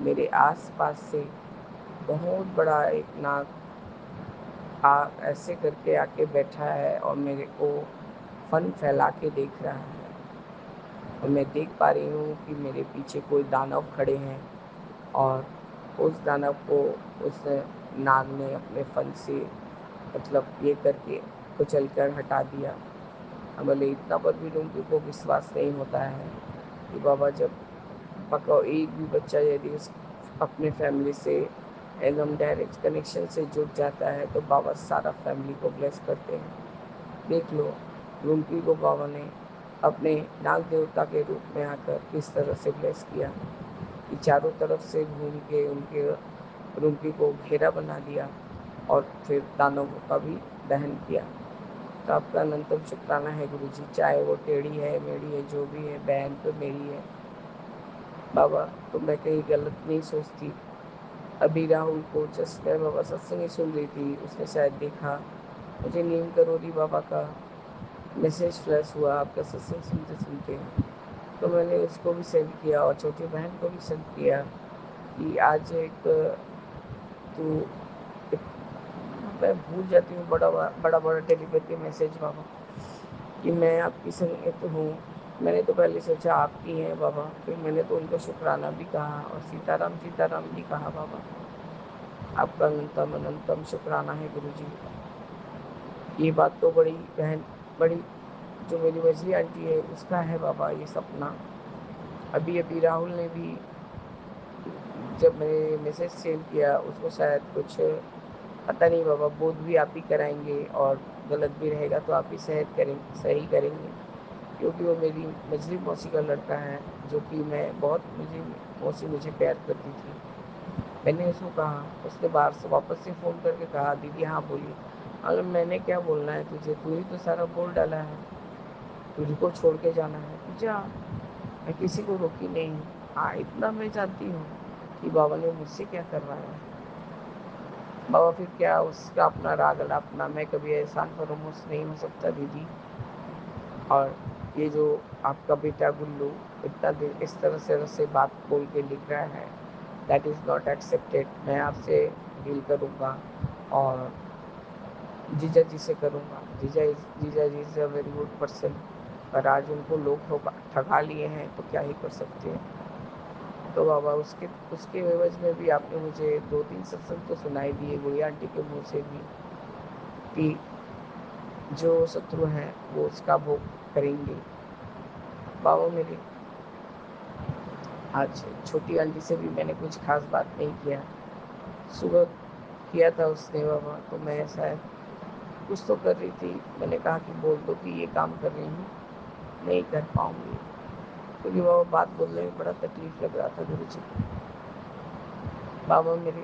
मेरे आसपास से बहुत बड़ा एक नाग ऐसे करके आके बैठा है और मेरे को फन फैला के देख रहा है, और मैं देख पा रही हूँ कि मेरे पीछे कोई दानव खड़े हैं और उस दानव को उस नाग ने अपने फन से मतलब ये करके कुचल कर हटा दिया। बोले इतना पर भी लोगों को विश्वास नहीं होता है कि बाबा जब पका एक भी बच्चा यदि उस अपने फैमिली से एकदम डायरेक्ट कनेक्शन से जुड़ जाता है तो बाबा सारा फैमिली को ब्लेस करते हैं। देख लो रुम्पी को बाबा ने अपने नाग देवता के रूप में आकर किस तरह से ब्लेस किया कि चारों तरफ से घूम के उनके रुम्पी को घेरा बना दिया और फिर दानवों का भी दहन किया। तो आपका अनंतम शुक्राना है गुरुजी, चाहे वो टेढ़ी है मेढ़ी है जो भी है, बहन तो मेरी है बाबा, तो मैं कहीं गलत नहीं सोचती। अभी राहुल को जस्ट मैं बाबा सत्संग ही सुन रही थी, उसने शायद देखा मुझे नीम करोली बाबा का मैसेज फ्लैश हुआ आपका सत्संग सुनते सुनते, तो मैंने उसको भी सेंड किया और छोटी बहन को भी सेंड किया कि आज एक तो मैं भूल जाती हूँ बड़ा बड़ा टेलीपैथी मैसेज बाबा कि मैं आपकी संगत हूँ। मैंने तो पहले सोचा आपकी हैं बाबा, फिर मैंने तो उनको शुक्राना भी कहा और सीताराम भी कहा बाबा। आपका अनंतम अनंतम शुक्राना है गुरुजी। ये बात तो बड़ी जो मेरी मछली आंटी है उसका है बाबा ये सपना। अभी राहुल ने भी जब मैंने मैसेज सेंड किया उसको शायद कुछ पता नहीं बाबा, बोध भी आप ही कराएंगे और गलत भी रहेगा तो आप ही सही करेंगे, क्योंकि वो मेरी मछली मौसी का लड़का है जो कि मैं बहुत मुझे प्यार करती थी। मैंने उसको कहा, उसने बाहर से वापस से फ़ोन करके कहा दीदी हाँ बोलिए। अगर मैंने क्या बोलना है तुझे, तू ही तो सारा बोल डाला है, तुझको छोड़ के जाना है तो जा, मैं किसी को रोकी नहीं हूँ। हाँ इतना मैं जानती हूँ कि बाबा ने मुझसे क्या करवाया है। बाबा फिर क्या उसका अपना राग अलापना, मैं कभी एहसान फरामोश नहीं हो सकता दीदी। और ये जो आपका बेटा गुल्लू इतना देर इस तरह से बात बोल के लिख रहा है, दैट इज़ नॉट एक्सेप्टेड। मैं आपसे डील करूँगा और जीजा जी से करूँगा। जीजा जी is a very good person, पर आज उनको लोग ठगा लिए हैं तो क्या ही कर सकते हैं। तो बाबा उसके उसके एवज में भी आपने मुझे 2-3 सत्संग तो सुनाई दिए गुड़िया आंटी के मुँह से भी, कि जो शत्रु हैं वो उसका भोग करेंगे। बाबा मेरे आज छोटी आंटी से भी मैंने कुछ खास बात नहीं किया, सुबह किया था उसने बाबा, तो मैं शायद कुछ तो कर रही थी, मैंने कहा कि बोल दो कि ये काम कर रही हूँ, नहीं कर पाऊँगी, क्योंकि बाबा बात बोलने में बड़ा तकलीफ लग रहा था गुरु जी को। बाबा मेरे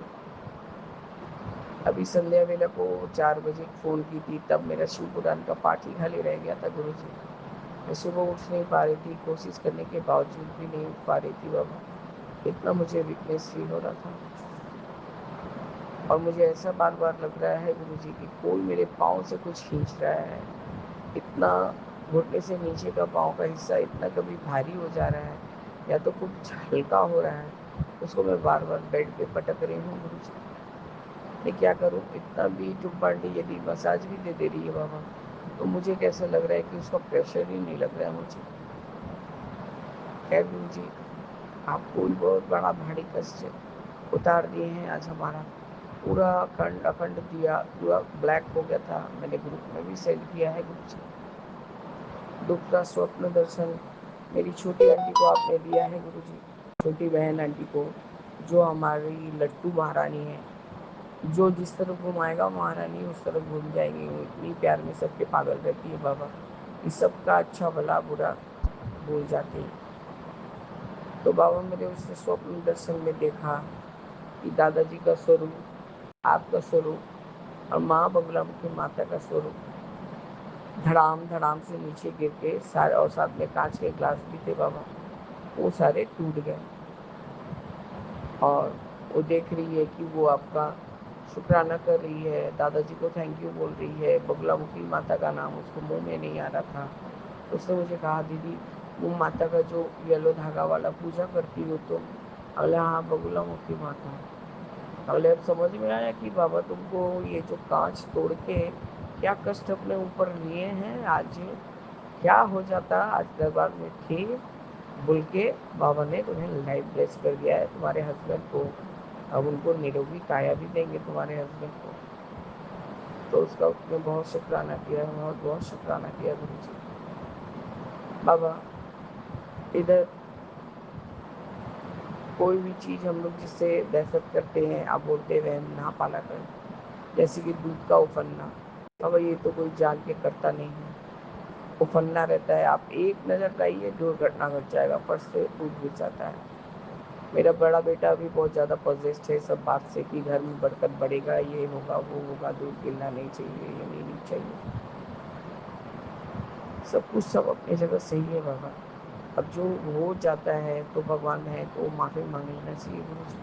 अभी संध्या वेला को 4 बजे फ़ोन की थी, तब मेरा शिव पुराण का पाठ ही खाली रह गया था गुरु जी। मैं सुबह उठ नहीं पा रही थी, कोशिश करने के बावजूद भी नहीं उठ पा रही थी बाबा, इतना मुझे वीकनेस फील हो रहा था। और मुझे ऐसा बार बार लग रहा है गुरु जी कि कोई मेरे पाँव से कुछ खींच रहा है, इतना घुटने से नीचे का पाँव का हिस्सा इतना कभी भारी हो जा रहा है या तो कुछ हल्का हो रहा है, उसको मैं बार बार बेड पे पटक रही हूँ गुरु जी। मैं क्या करूँ, इतना भी टुब्बांडी यदि मसाज भी दे रही है बाबा, तो मुझे कैसा लग रहा है कि उसका प्रेशर ही नहीं लग रहा है मुझे। खैर गुरु जी, आप कोई बहुत बड़ा भारी कष्ट उतार दिए हैं। आज हमारा पूरा अखंड अखंड दिया पूरा ब्लैक हो गया था, मैंने ग्रुप में भी सेंड किया है गुरु जी। दुख का स्वप्न दर्शन मेरी छोटी आंटी को आपने दिया है गुरु जी, छोटी बहन आंटी को, जो हमारी लट्टू महारानी है, जो जिस तरफ घुमाएगा महारानी उस तरफ घूम जाएंगी। वो इतनी प्यार में सबके पागल रहती है बाबा, कि सबका अच्छा भला बुरा भूल जाती है। तो बाबा मेरे उसने स्वप्न दर्शन में देखा कि दादाजी का स्वरूप, आपका स्वरूप और माँ बगलामुखी माता का स्वरूप धड़ाम धड़ाम से नीचे गिर के सारे, और साथ में कांच के ग्लास भी थे बाबा, वो सारे टूट गए। और वो देख रही है कि वो आपका शुक्राना कर रही है, दादाजी को थैंक यू बोल रही है। बगलामुखी माता का नाम उसको मुंह में नहीं आ रहा था। उसने मुझे कहा दीदी वो माता का जो येलो धागा वाला पूजा करती हो तुम? बोले हाँ बगलामुखी माता। बोले अब समझ में आया कि बाबा तुमको ये जो कांच तोड़ के क्या कष्ट अपने ऊपर लिए हैं, आज क्या हो जाता आज दरबार में थे बोल के बाबा ने तुम्हें लाइफ ब्लेस कर दिया है तुम्हारे हस्बैंड को। अब उनको निरोगी काया भी देंगे तुम्हारे हस्बैंड को। तो उसका उसने बहुत शुक्राना किया, बहुत बहुत शुक्राना किया गुरु जी। बाबा इधर कोई भी चीज़ हम लोग जिससे दहशत करते हैं, आप बोलते हैं ना पाला कर, जैसे कि दूध का उफनना, बाबा ये तो कोई जान के करता नहीं है, उफनना रहता है, आप एक नज़र लाइए दुर्घटना घट जाएगा, फट से दूध गिर जाता है। मेरा बड़ा बेटा भी बहुत ज़्यादा पॉजेस्ड है सब बात से कि घर में बरकत बढ़ेगा, ये होगा वो होगा, दूध गिरना नहीं चाहिए, ये नहीं चाहिए। सब कुछ सब अपनी जगह सही है बाबा। अब जो हो जाता है तो भगवान है तो माफ़ी मांग लेना चाहिए गुरु जी।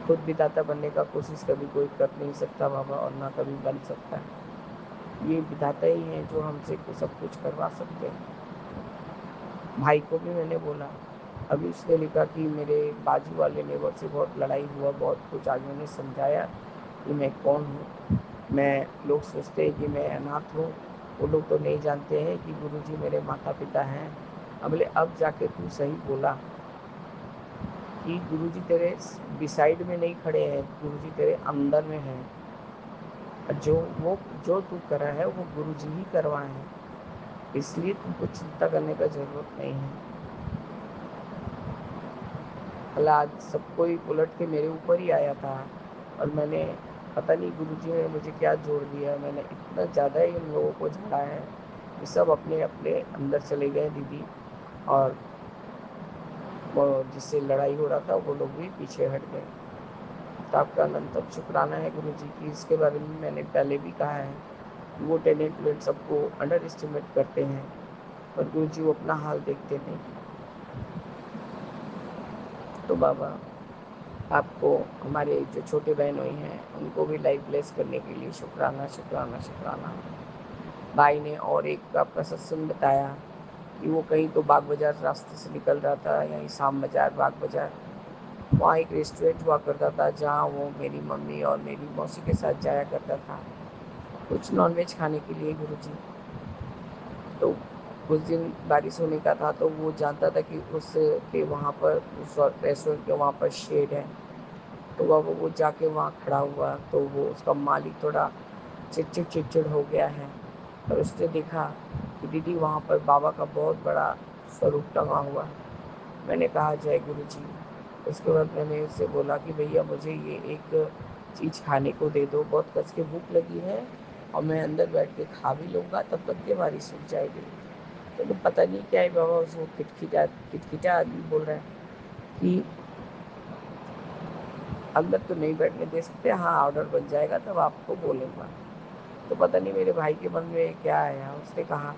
खुद विधाता बनने का कोशिश कभी कोई कर नहीं सकता बाबा, और ना कभी बन सकता है। ये विधाता ही हैं जो हमसे सब कुछ करवा सकते हैं। भाई को भी मैंने बोला, अभी उसने लिखा कि मेरे बाजू वाले नेबर से बहुत लड़ाई हुआ, बहुत कुछ आज मैंने समझाया कि मैं कौन हूँ। मैं लोग सोचते हैं कि मैं अनाथ हूँ, वो लोग तो नहीं जानते हैं कि गुरुजी मेरे माता पिता हैं। बोले अब जाके तू सही बोला कि गुरुजी तेरे बिसाइड में नहीं खड़े हैं, गुरुजी तेरे अंदर में हैं। जो तू करा है वो गुरुजी ही करवाए हैं, इसलिए तुमको चिंता करने का ज़रूरत नहीं है। भला आज सब कोई उलट के मेरे ऊपर ही आया था, और मैंने पता नहीं गुरुजी ने मुझे क्या जोड़ दिया, मैंने इतना ज़्यादा ही उन लोगों को झाड़ा है कि सब अपने अपने अंदर चले गए दीदी। और वो जिससे लड़ाई हो रहा था वो लोग भी पीछे हट गए। तो आपका अनंतम शुक्राना है गुरुजी की। इसके बारे में मैंने पहले भी कहा है कि वो टेनेंट वेंट सबको अंडर एस्टिमेट करते हैं, पर गुरुजी वो अपना हाल देखते नहीं। तो बाबा आपको हमारे जो छोटे बहन हुई हैं उनको भी लाइफ ब्लेस करने के लिए शुक्राना शुक्राना शुक्राना। भाई ने और एक आपका सत्संग बताया कि वो कहीं तो बाग बाजार रास्ते से निकल रहा था, यहीं शाम बाजार बाग बाजार, वहाँ एक रेस्टोरेंट हुआ करता था जहाँ वो मेरी मम्मी और मेरी मौसी के साथ जाया करता था कुछ नॉनवेज खाने के लिए गुरुजी। तो कुछ दिन बारिश होने का था तो वो जानता था कि उसके वहाँ पर उस रेस्टोरेंट के वहाँ पर शेड है, तो वो जाके वहाँ खड़ा हुआ तो वो उसका मालिक थोड़ा चिड़चिड़ हो गया है और उसने देखा कि दीदी वहाँ पर बाबा का बहुत बड़ा स्वरूप टंगा हुआ है। मैंने कहा जय गुरु जी। उसके बाद मैंने उससे बोला कि भैया मुझे ये एक चीज़ खाने को दे दो, बहुत कस के भूख लगी है और मैं अंदर बैठ के खा भी लूँगा तब तक के बारिश रुक जाएगी। तो पता नहीं क्या है बाबा, उसको किटकिटा आदमी बोल रहा है कि अंदर तो नहीं बैठने दे सकते, हाँ ऑर्डर बन जाएगा तब आपको बोलूँगा। तो पता नहीं मेरे भाई के मन में क्या आया, उसने कहा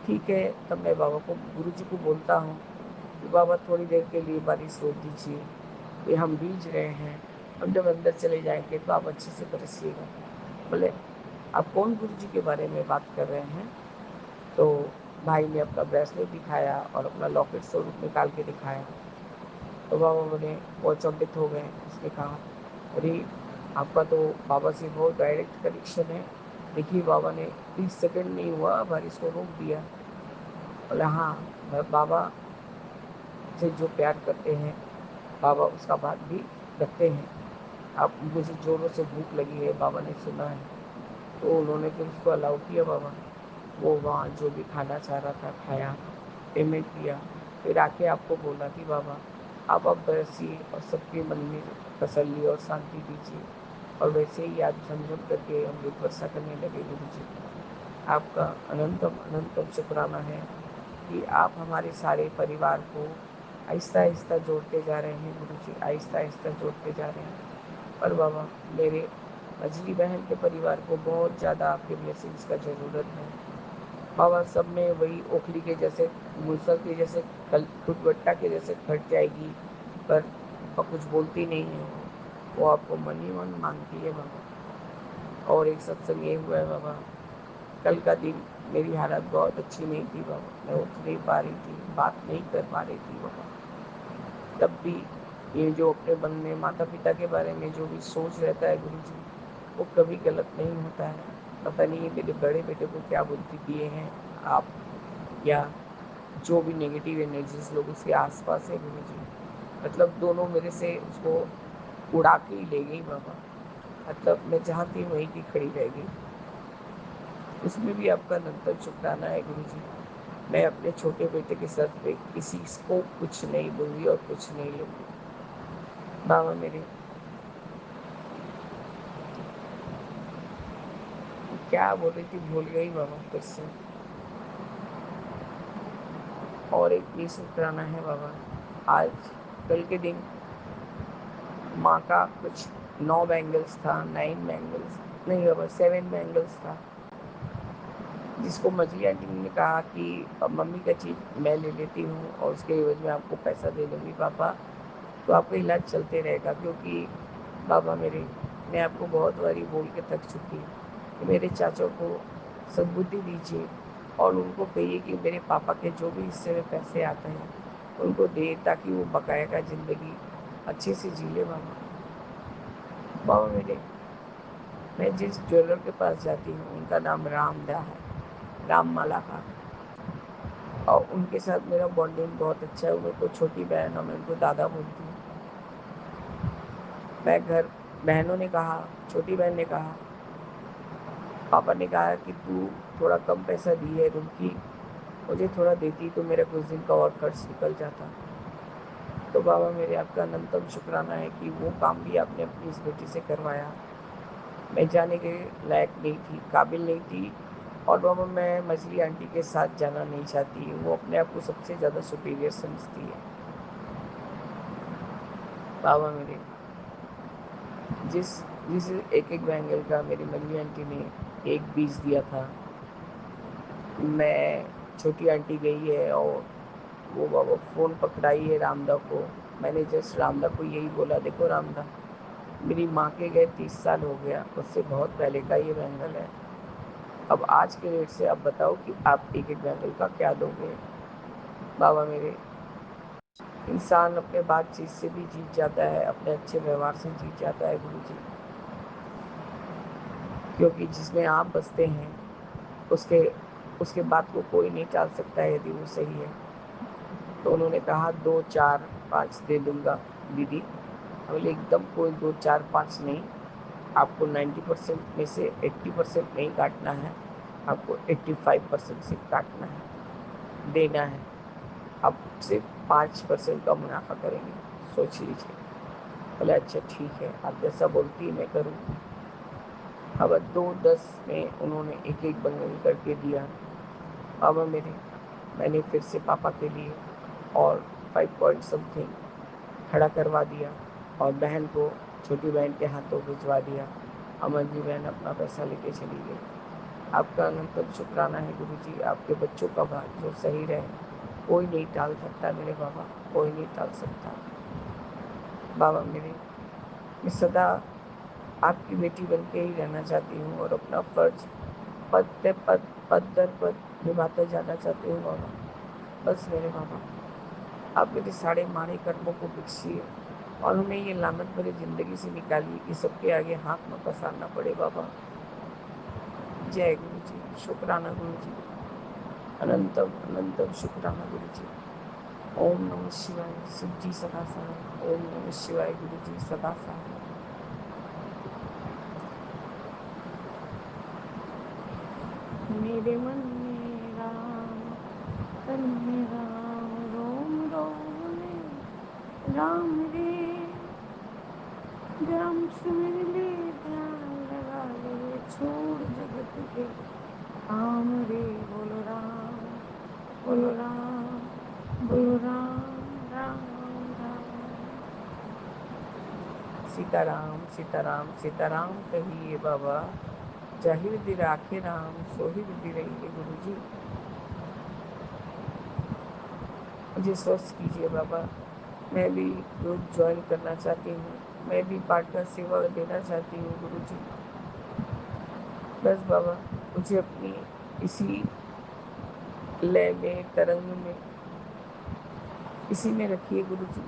ठीक है। तब मैं बाबा को गुरुजी को बोलता हूँ कि बाबा थोड़ी देर के लिए बारिश रोक दीजिए, ये हम भीज रहे हैं, हम जब अंदर चले जाएंगे तो आप अच्छे से बरसिएगा। बोले आप कौन गुरुजी के बारे में बात कर रहे हैं? तो भाई ने अपना ब्रेसलेट दिखाया और अपना लॉकेट स्वरूप निकाल के दिखाया। तो बाबा बोले बहुत चौंकित हो गए। उसने कहा अरे आपका तो बाबा से बहुत डायरेक्ट कनेक्शन है। देखिए बाबा ने 30 सेकंड नहीं हुआ बारिश को रोक दिया। बोले हाँ, बाबा से जो प्यार करते हैं बाबा उसका बात भी रखते हैं। आप मुझे ज़ोरों से भूख लगी है, बाबा ने सुना है। तो उन्होंने फिर उसको अलाउ किया बाबा। वो वहाँ जो भी खाना चाह रहा था खाया, पेमेंट किया, फिर आके आपको बोला कि बाबा आप अब बरसिए और सबके मन में तसल्ली और शांति दीजिए। और वैसे ही आप झमझम करके अमृत वर्षा करने लगे गुरु जी। आपका अनंतम अनंतम शुक्राना है कि आप हमारे सारे परिवार को आहिस्ता आहिस्ता जोड़ते जा रहे हैं गुरु जी, आहिस्ता आहिस्ता जोड़ते जा रहे हैं। और बाबा मेरे मझली बहन के परिवार को बहुत ज़्यादा आपके ब्लेसिंग्स का ज़रूरत है बाबा। सब में वही ओखली के जैसे मूसर के जैसे खुदवट्टा के जैसे खट जाएगी, पर कुछ बोलती नहीं है। वो आपको मन ही मन मांगती है बाबा। और एक सत्संग ये हुआ है बाबा, कल का दिन मेरी हालत बहुत अच्छी नहीं थी बाबा, मैं उठ नहीं पा रही थी, बात नहीं कर पा रही थी बाबा। तब भी ये जो अपने मन में माता पिता के बारे में जो भी सोच रहता है गुरु जी, वो कभी गलत नहीं होता है। पता नहीं मेरे बड़े बेटे को क्या बुद्धि दिए हैं आप, या जो भी नेगेटिव एनर्जीज लोग उसके आसपास है गुरु जी, मतलब दोनों मेरे से उसको उड़ा के ही ले गई बाबा। मतलब मैं जहाँ थी वहीं की खड़ी रह गई। उसमें भी आपका निरंतर शुक्राना है गुरु जी। मैं अपने छोटे बेटे के सर पे किसी को कुछ नहीं दूंगी और कुछ नहीं लूँगी बाबा। मेरे क्या बोल रही थी भूल गई बाबा फिर से। और एक ये शुक्राना है बाबा, आज कल के दिन माँ का कुछ 9 बैंगल्स था, 9 बैंगल्स नहीं बाबा 7 बैंगल्स था, जिसको मछली आंटी ने कहा कि अब मम्मी का चीज़ मैं ले लेती हूँ और उसके एवज में आपको पैसा दे दूँगी पापा, तो आपका इलाज चलते रहेगा। क्योंकि बाबा मेरे, मैं आपको बहुत बारी बोल के थक चुकी हूँ कि मेरे चाचा को सद्बुद्धि दीजिए और उनको कहिए कि मेरे पापा के जो भी हिस्से में पैसे आते हैं उनको दे, ताकि वो बकाया का ज़िंदगी अच्छे से जी ले बाबा। बाबा मेरे, मैं जिस ज्वेलर के पास जाती हूँ उनका नाम रामदा है, राम माला का, और उनके साथ मेरा बॉन्डिंग बहुत अच्छा है। वो मेरे को छोटी बहन और मैं उनको दादा बोलती हूँ। मैं घर, बहनों ने कहा, छोटी बहन ने कहा, पापा ने कहा कि तू थोड़ा कम पैसा दी है रूम की, मुझे थोड़ा देती तो मेरा कुछ दिन का और खर्च निकल जाता। तो बाबा मेरे, आपका अनंतम शुक्राना है कि वो काम भी आपने अपनी इस बेटी से करवाया। मैं जाने के लायक नहीं थी, काबिल नहीं थी, और बाबा मैं मछली आंटी के साथ जाना नहीं चाहती। वो अपने आप को सबसे ज़्यादा सुपीरियर समझती है बाबा मेरे। जिस जिस एक एक बैंगल का मेरी मछली आंटी ने एक 20 दिया था, मैं छोटी आंटी गई है और वो बाबा फ़ोन पकड़ाइए रामदा को। मैंने जस्ट रामदा को यही बोला, देखो रामदा, मेरी माँ के गए 30 साल हो गया, उससे बहुत पहले का ये बैंगल है। अब आज के रेट से आप बताओ कि आप एक-एक बैंगल का क्या दोगे? बाबा मेरे, इंसान अपने बातचीत से भी जीत जाता है, अपने अच्छे व्यवहार से जीत जाता है गुरुजी। क्योंकि जिसमें आप बसते हैं, उसके उसके बात को कोई नहीं टाल सकता है यदि वो सही है। तो उन्होंने कहा 2, 4, 5 दे दूँगा दीदी। बोले एकदम कोई 2, 4, 5 नहीं, आपको 90% में से 80% नहीं काटना है, आपको 85% से काटना है, देना है। अब सिर्फ 5% का मुनाफा करेंगे, सोच लीजिए। बोले अच्छा ठीक है, आप जैसा बोलती मैं करूँ। अब 2-10 में उन्होंने एक-एक बंडल करके दिया। बाबा मेरे, मैंने फिर से पापा के लिए और 5 पॉइंट समथिंग खड़ा करवा दिया और बहन को, छोटी बहन के हाथों भिजवा दिया। अमन जी बहन अपना पैसा लेके चली गई। आपका अनंतम शुक्राना है गुरुजी, आपके बच्चों का भाग जो सही रहे, कोई नहीं टाल सकता मेरे बाबा, कोई नहीं टाल सकता। बाबा मेरे, मैं सदा आपकी बेटी बन के ही रहना चाहती हूँ और अपना फ़र्ज़ पद पे पद, पद दर पद निभाते जाना चाहती हूँ बाबा। बस मेरे बाबा, आप मेरे सारे माड़े कर्मों को बख्शिए और हमें ये लानत भरी ज़िंदगी से निकालिए कि सबके आगे हाथ न पसारना पड़े बाबा। जय गुरु जी, शुक्राना गुरु जी, अनंतम अनंतम शुक्राना गुरु जी। ओम नमः शिवाय, शिव जी सदा सहाय। ओम नमः शिवाय, गुरु जी सदा सहाय। मेरे मन में राम, तन में राम, रोम रोम में राम रे, राम सुमिर ले, ध्यान लगा ले, छोड़ जगत के काम रे। बोलो राम, बोलो राम, बोलो राम, राम राम। सीताराम सीताराम सीताराम कहिए बाबा, जाहिर दी राखे राम, सोहिर दी रहिए गुरु जी। मुझे स्वस्थ कीजिए बाबा, मैं भी ग्रुप ज्वाइन करना चाहती हूँ, मैं भी पार्टनर सेवा देना चाहती हूँ गुरु जी। बस बाबा, मुझे अपनी इसी लय में, तरंग में, इसी में रखिए गुरु जी।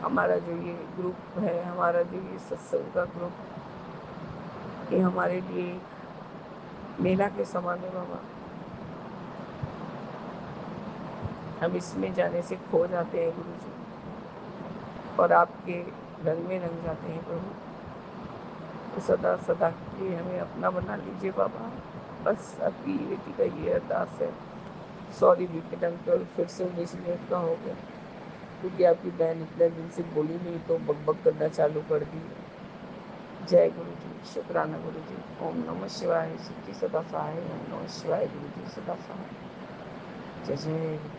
हमारा जो ये ग्रुप है, हमारा जो ये सत्संग का ग्रुप, ये हमारे लिए एक मेला के समान है बाबा। हम इसमें जाने से खो जाते हैं गुरु जी और आपके रंग में रंग जाते हैं प्रभु। तो सदा सदा के लिए हमें अपना बना लीजिए बाबा। बस आपकी बेटी का ये अरदास है। सॉरी विकेट अंकल, फिर से 19 मिनट का हो गया क्योंकि आपकी बहन इतने दिन से बोली नहीं तो बकबक करना चालू कर दी। जय गुरु जी, शुक्राना गुरु जी। ओम नमः शिवाय, शिव जी सदा सहाय। ओम नमः शिवाय, गुरु जी सदा सहाय। जय जय।